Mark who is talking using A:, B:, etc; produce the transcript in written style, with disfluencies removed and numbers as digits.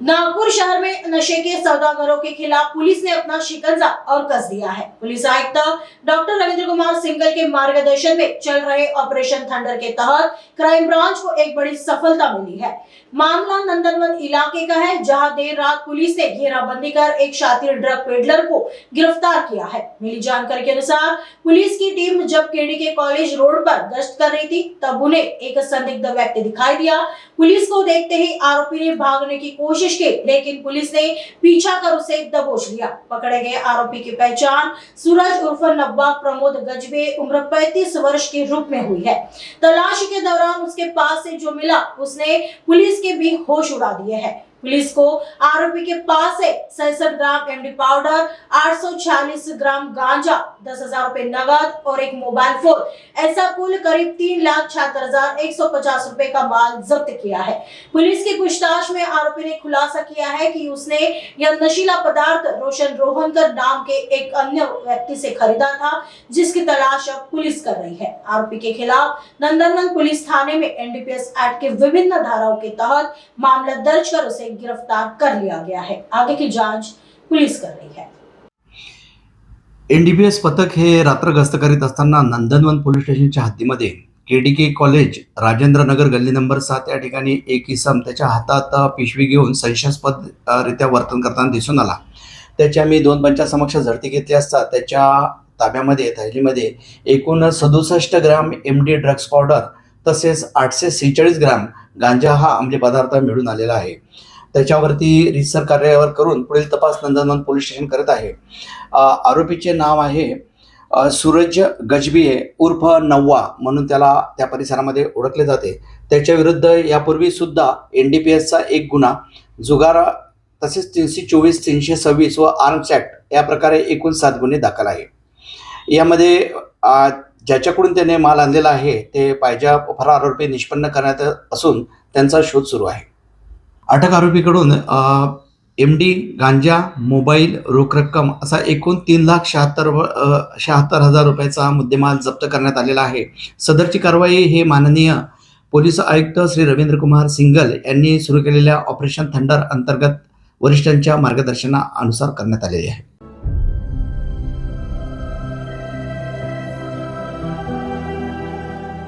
A: नागपुर शहर में नशे के सौदागरों के खिलाफ पुलिस ने अपना शिकंजा और कस दिया है। पुलिस आयुक्त डॉक्टर रविंद्र कुमार सिंगल के मार्गदर्शन में चल रहे ऑपरेशन थंडर के तहत क्राइम ब्रांच को एक बड़ी सफलता मिली है। मामला नंदनवन इलाके का है, जहां देर रात पुलिस ने घेराबंदी कर एक शातिर ड्रग पेडलर को गिरफ्तार किया है। मिली जानकारी के अनुसार पुलिस की टीम जब केडीके कॉलेज रोड पर गश्त कर रही थी, तब उन्हें एक संदिग्ध व्यक्ति दिखाई दिया। पुलिस को देखते ही आरोपी ने भागने की कोशिश की, लेकिन पुलिस ने पीछा कर उसे दबोच लिया। पकड़े गए आरोपी की पहचान सूरज उर्फ नब्बा प्रमोद गजबे उम्र 35 वर्ष के रूप में हुई है। तलाशी के दौरान उसके पास से जो मिला उसने पुलिस के भी होश उड़ा दिए हैं। पुलिस को आरोपी के पास से 66 ग्राम एमडी पाउडर, 846 ग्राम गांजा, 10,000 रुपए नगद और एक मोबाइल फोन, ऐसा कुल करीब 3,76,150 रुपए का माल जब्त किया है। पुलिस की पूछताछ में आरोपी ने खुलासा किया है कि उसने यह नशीला पदार्थ रोशन रोहनकर नाम के एक अन्य व्यक्ति से खरीदा था, जिसकी तलाश अब पुलिस कर रही है। आरोपी के खिलाफ नंदनवन पुलिस थाने में एनडीपीएस एक्ट के विभिन्न धाराओं के तहत मामला दर्ज कर उसे गिरफ्तार कर लिया गया है। आगे की जांच पुलिस कर रही है।
B: एनडीपीएस पथक हे रात्र गस्त करीत असताना नंदनवन पोलीस स्टेशनच्या हद्दीमध्ये केडीके कॉलेज राजेंद्र नगर गल्ली नंबर 7 या ठिकाणी एक इसम त्याच्या हातात पिशवी घेऊन संशयास्पद रित्या वर्तन करताना दिसून आला। त्याची आम्ही 2 पंचासमक्ष झडती घेतली असता त्याच्या ताब्यामध्ये थैलीमध्ये एकूण 67 ग्राम एमडी ड्रग्स पावडर तसेच 846 ग्राम गांजा हा अंमली पदार्थ मिळून आलेला आहे। त्याच्यावरती रितसर कार्यवाही करून पुढील तपास नंदनवन पोलीस स्टेशन करत आहे। आरोपीचे नाव आहे सूरज गजबे उर्फ नव्वा म्हणून त्याला त्या परिसरामध्ये ओळखले जाते। त्याच्या विरुद्ध यापूर्वी सुद्धा एनडीपीएसचा एक गुन्हा, जुगार तसेच 324, 326 व आर्म्स ऍक्ट या प्रकारे एकूण 7 गुन्हे दाखल आहे। यामध्ये ज्याच्याकडून त्याने माल आणलेला आहे ते पाहिजे फरार आरोपी निष्पन्न करण्यात असून त्यांचा शोध सुरू आहे। अटक आरोपीकडून एमडी, गांजा, मोबाईल, रोख रक्कम असा एकूण 3,76,000 रुपयाचा मुद्देमाल जप्त करण्यात आलेला आहे। सदरची कारवाई हे माननीय पोलीस आयुक्त श्री रवींद्र कुमार सिंगल यांनी सुरू केलेल्या ऑपरेशन थंडर अंतर्गत वरिष्ठांच्या मार्गदर्शनानुसार करण्यात आलेली आहे।